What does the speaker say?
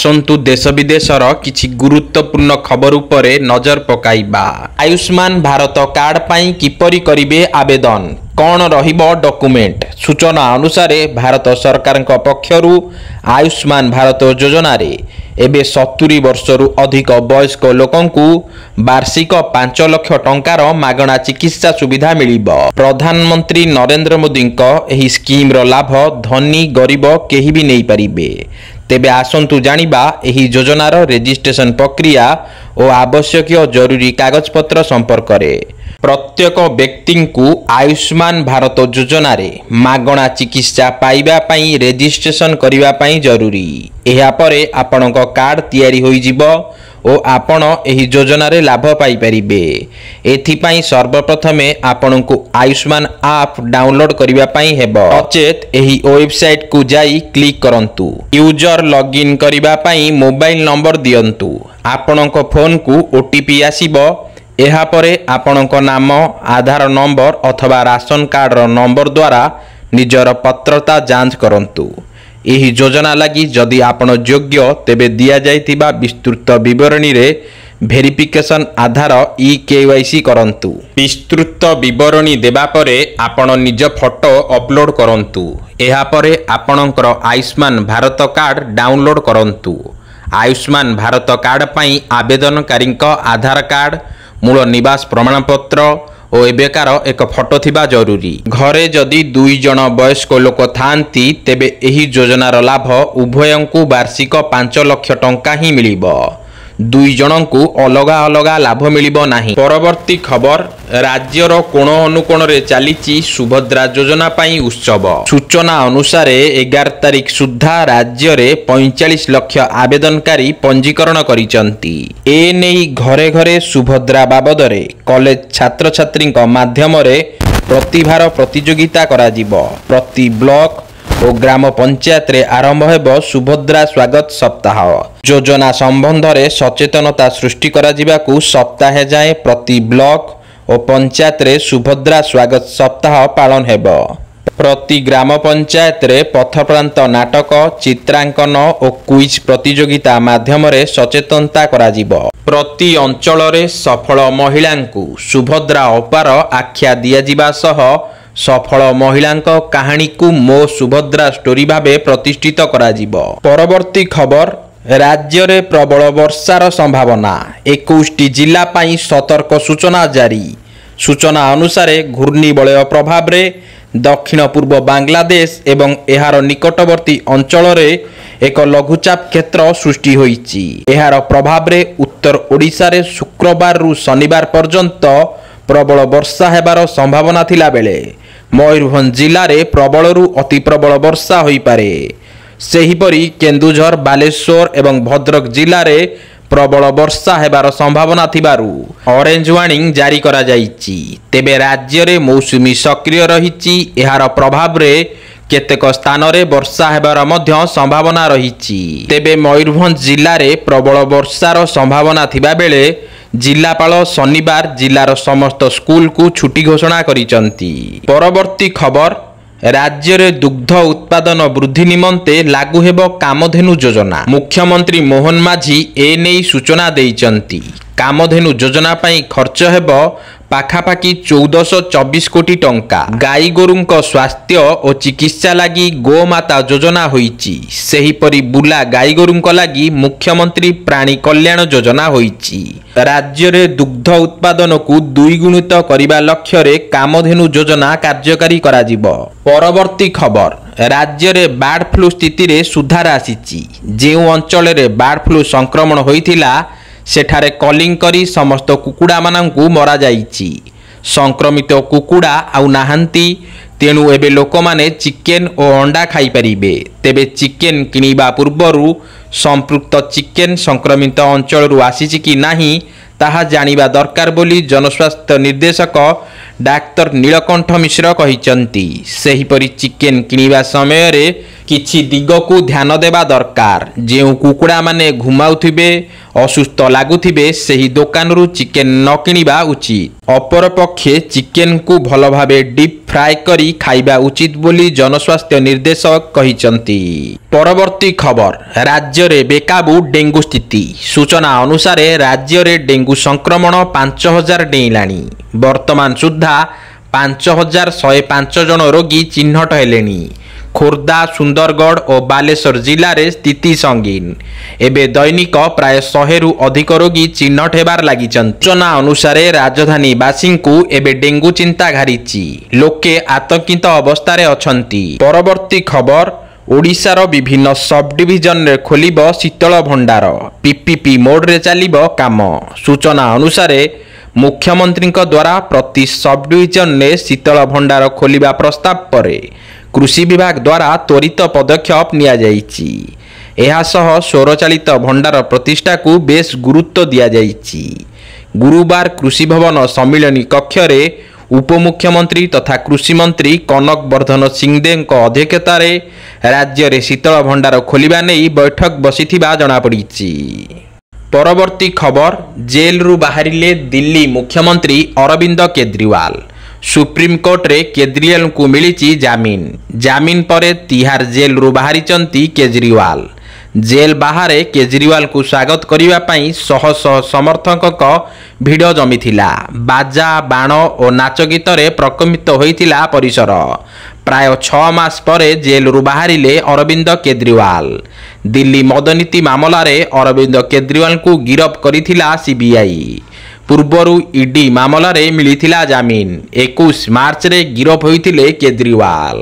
आसंतु देश विदेशर किछि गुरुत्वपूर्ण खबर उपरे नजर पकाइबा। आयुष्मान भारत कार्ड पाई किपरि करिवे आवेदन, कौन रहिबो डॉक्यूमेंट। सूचना अनुसार भारत सरकार पक्षरु आयुष्मान भारत योजना रे एबे 70 वर्षरु अधिक वयस्क लोकंकु वार्षिक 5 लाख टंकार मागणा चिकित्सा सुविधा मिलिबो। प्रधानमंत्री नरेंद्र मोदी एही स्कीम रो लाभ धनी गरीब केही भी नहीं पारिबे। तेबे आसंतु जानिबा एही योजनार रेजिस्ट्रेशन प्रक्रिया और आवश्यक जरूरी कागजपत्र संपर्क रे। प्रत्येक व्यक्ति को आयुष्मान भारत योजना रे मागणा चिकित्सा पाइबा पई रेजिस्ट्रेशन करिबा पई जरूरी। एहा परे आपनक कार्ड तैयारी होई जिवो और आपण एही योजना रे लाभ पाई परिबे। एथि पई सर्वप्रथमे आपनकु आयुष्मान ऐप डाउनलोड करिबा पई हेबो। अचेत एही वेबसाइट को जाई क्लिक करंतु। यूजर लॉगिन करिबा पई मोबाइल नंबर दियंतु। आपनक फोन को ओटीपी आसीबो। एहा परे आपनक नाम, आधार नंबर अथवा राशन कार्ड रो नंबर द्वारा निजर पात्रता जांच करंतु। एही योजना लगी जदि आपण योग्य तेबे दिया जाइतिबा विस्तृत विवरणी रे वेरिफिकेशन आधार ई-केवाईसी करंतु। विस्तृत विवरणी देबा परे आपण निज फोटो अपलोड करंतु। एहा परे आपणकर आयुष्मान भारत कार्ड डाउनलोड करंतु। आयुष्मान भारत कार्ड पई आवेदनकारी आधार कार्ड, मूल निवास प्रमाणपत्र और एबेकार एक फोटो थिबा जरूरी। घरे जदि 2 जन वयस्क लोक थांती तेबे एही योजनार लाभ उभयंकु वार्षिक 5 लाख टंका ही मिलिबो। 2 जनंकु अलगा अलगा लाभ मिलिबो नाही। परवर्ती खबर, राज्यर कोण अनुकोण रे चलीची सुभद्रा योजना पाई उत्सव। सूचना अनुसार 11 तारिख सुधा राज्य रे 45 लाख आवेदनकारी पंजीकरण करिसंती। ए नेई घरे घरे सुभद्रा बाबदरे कॉलेज छात्र छात्री माध्यम रे प्रतिभार प्रतियोगिता करा जिवो। प्रति ब्लॉक और ग्राम पंचायत रे आरंभ हेबो सुभद्रा स्वागत सप्ताह। योजना संबंध रे सचेतनता सृष्टि करा जिबाकु सप्ताह जाए प्रति ब्लॉक और पंचायत रे सुभद्रा स्वागत सप्ताह पालन हेबो। प्रति ग्राम पंचायत रे पथप्रांत नाटक, चित्रांकन और क्विज प्रतियोगिता माध्यम रे सचेतनता करा जिवो। प्रति अंचल रे सफल महिला को सुभद्रा अपार आख्या दिया जिबा सह सफल महिला कहानी को मो सुभद्रा स्टोरी भावे प्रतिष्ठित करा जिवो। परवर्ती खबर, राज्य रे प्रबल वर्षार संभावना। 21 जिला पाई सतर्क सूचना जारी। सूचना अनुसार घूर्णिबलय प्रभाव रे दक्षिण पूर्व बांग्लादेश एवं एहार निकटवर्ती अंचल रे एक लघुचाप क्षेत्र सृष्टि होईची। एहार प्रभाव रे उत्तर ओडिशा रे शुक्रवार रु शनिवार पर्यंत प्रबल वर्षा हेबार संभावना थिला बेले मयूरभंज जिले में प्रबल रु अति प्रबल वर्षा होई पारे। सेहीपरि केन्दुझर, बालेश्वर एवं भद्रक जिले में प्रबल वर्षा हेबार संभावना थिबारु ऑरेंज वार्निंग जारी करा जाइछि। तेबे राज्य रे मौसुमी सक्रिय रहिछि। एहार प्रभाव रे केतेक स्थान रे वर्षा हेबार मध्य संभावना रहिछि। तेबे मयूरभंज जिले में प्रबल वर्षार संभावना थिबा बेले जिलापाल शनिवार जिलार समस्त स्कूल को छुट्टी घोषणा करिसंती। परवर्ती खबर, राज्य रे दुग्ध उत्पादन वृद्धि निमंते लागू हेबो कामधेनु योजना। मुख्यमंत्री मोहन माझी ए नेई सूचना देइचंती। कामधेनु योजना पई खर्च हेबो पाखापाखि 1424 कोटी टंका। गाई गोरुंक स्वास्थ्य और चिकित्सा लगी गोमाता योजना होईची। सेहीपरि बुला गाई गोरुंक लगी मुख्यमंत्री प्राणी कल्याण योजना होईची। राज्य रे दुग्ध उत्पादन को 2 गुणित करिबा लक्ष्य रे कामधेनु योजना कार्यकारी करा जिवो। परवर्ती खबर, राज्य रे बार्ड फ्लू स्थिति रे सुधार आसीची। जेउ अंचल रे बार्ड फ्लू संक्रमण होइथिला सेठारे कलिंग करी समस्त कुकुड़ा मानंकु मरा जाइछि। संक्रमित कुकुड़ा आउ नाहांती, तेणु एबे लोक माने चिकेन और अंडा खाई परिबे। तेबे चिकेन किनिबा पूर्वरु संपृक्त चिकेन संक्रमित अंचल रु आसीछि कि नाही ताहा जानिबा दरकार बोली जनस्वास्थ्य निर्देशक डाक्तर नीलकंठ मिश्र कहिसंती। सेहीपरि चिकेन किनिबा समय रे କିଛି ଦିଗକୁ ଧ୍ୟାନ ଦେବା ଦରକାର। ଯେଉଁ କୁକୁଡ଼ାମାନେ ଘୁମାଉଥିବେ, ଅସୁସ୍ଥ ଲାଗୁଥିବେ ସେହି ଦୋକାନରୁ ଚିକେନ ନ କିଣିବା ଉଚିତ। ଅପରପକ୍ଷେ ଚିକେନକୁ ଭଲ ଭାବେ ଡିପ୍ ଫ୍ରାଏ କରି ଖାଇବା ଉଚିତ ବୋଲି ଜନସ୍ୱାସ୍ଥ୍ୟ ନିର୍ଦ୍ଦେଶକ କହିଛନ୍ତି। ପରବର୍ତ୍ତୀ ଖବର, ରାଜ୍ୟରେ ବେକାବୁ ଡେଙ୍ଗୁ ସ୍ଥିତି। ସୂଚନା ଅନୁସାରେ ରାଜ୍ୟରେ ଡେଙ୍ଗୁ ସଂକ୍ରମଣ 5000 ଡେଇଁଲାଣି। ବର୍ତ୍ତମାନ ସୁଦ୍ଧା 5105 ଜଣ ରୋଗୀ ଚିହ୍ନଟ ହେଲେଣି। ଖୋର୍ଦ୍ଧା, ସୁନ୍ଦରଗଡ଼ ଓ ବାଲେଶ୍ୱର ଜିଲ୍ଲାରେ ସ୍ଥିତି ସଙ୍ଗୀନ। ଏବେ ଦୈନିକ ପ୍ରାୟ 100ରୁ ଅଧିକ ରୋଗୀ ଚିହ୍ନଟ ହେବାର ଲାଗିଛନ୍ତି। ସୂଚନା ଅନୁସାରେ ରାଜଧାନୀବାସୀଙ୍କୁ ଏବେ ଡେଙ୍ଗୁ ଚିନ୍ତା ଘାରିଛି। ଲୋକେ ଆତଙ୍କିତ ଅବସ୍ଥାରେ ଅଛନ୍ତି। ପରବର୍ତ୍ତୀ ଖବର, ଓଡ଼ିଶାର ବିଭିନ୍ନ ସବ୍ ଡିଭିଜନରେ ଖୋଲିବ ଶୀତଳ ଭଣ୍ଡାର। ପିପିପି ମୋଡରେ ଚାଲିବ କାମ। ସୂଚନା ଅନୁସାରେ ମୁଖ୍ୟମନ୍ତ୍ରୀଙ୍କ ଦ୍ୱାରା ପ୍ରତି ସବ୍ ଡିଭିଜନରେ ଶୀତଳ ଭଣ୍ଡାର ଖୋଲିବା ପ୍ରସ୍ତାବ ପରେ କୃଷି ବିଭାଗ ଦ୍ୱାରା ତ୍ୱରିତ ପଦକ୍ଷେପ ନିଆଯାଇଛି। ଏହାସହ ସୌରଚାଳିତ ଭଣ୍ଡାର ପ୍ରତିଷ୍ଠାକୁ ବେଶ ଗୁରୁତ୍ୱ ଦିଆଯାଇଛି। ଗୁରୁବାର କୃଷି ଭବନ ସମ୍ମିଳନୀ କକ୍ଷରେ ଉପମୁଖ୍ୟମନ୍ତ୍ରୀ ତଥା କୃଷିମନ୍ତ୍ରୀ କନକ ବର୍ଦ୍ଧନ ସିଂଦେଓଙ୍କ ଅଧ୍ୟକ୍ଷତାରେ ରାଜ୍ୟରେ ଶୀତଳ ଭଣ୍ଡାର ଖୋଲିବା ନେଇ ବୈଠକ ବସିଥିବା ଜଣାପଡ଼ିଛି। ପରବର୍ତ୍ତୀ ଖବର, ଜେଲରୁ ବାହାରିଲେ ଦିଲ୍ଲୀ ମୁଖ୍ୟମନ୍ତ୍ରୀ ଅରବିନ୍ଦ କେଜରିୱାଲ। ସୁପ୍ରିମକୋର୍ଟରେ କେଜରିୱାଲଙ୍କୁ ମିଳିଛି ଜାମିନ। ଜାମିନ ପରେ ତିହାର ଜେଲରୁ ବାହାରିଛନ୍ତି କେଜରିୱାଲ। ଜେଲ ବାହାରେ କେଜରିୱାଲଙ୍କୁ ସ୍ୱାଗତ କରିବା ପାଇଁ ଶହ ଶହ ସମର୍ଥକଙ୍କ ଭିଡ଼ ଜମିଥିଲା। ବାଜା, ବାଣ ଓ ନାଚ ଗୀତରେ ପ୍ରକମ୍ପିତ ହୋଇଥିଲା ପରିସର। ପ୍ରାୟ 6 ମାସ ପରେ ଜେଲରୁ ବାହାରିଲେ ଅରବିନ୍ଦ କେଜରିୱାଲ। ଦିଲ୍ଲୀ ମଦନୀତି ମାମଲାରେ ଅରବିନ୍ଦ କେଜରିୱାଲଙ୍କୁ ଗିରଫ କରିଥିଲା ସିବିଆଇ। ପୂର୍ବରୁ ଇଡି ମାମଲାରେ ମିଳିଥିଲା ଜାମିନ। 21 ମାର୍ଚ୍ଚରେ ଗିରଫ ହୋଇଥିଲେ କେଜରିୱାଲ।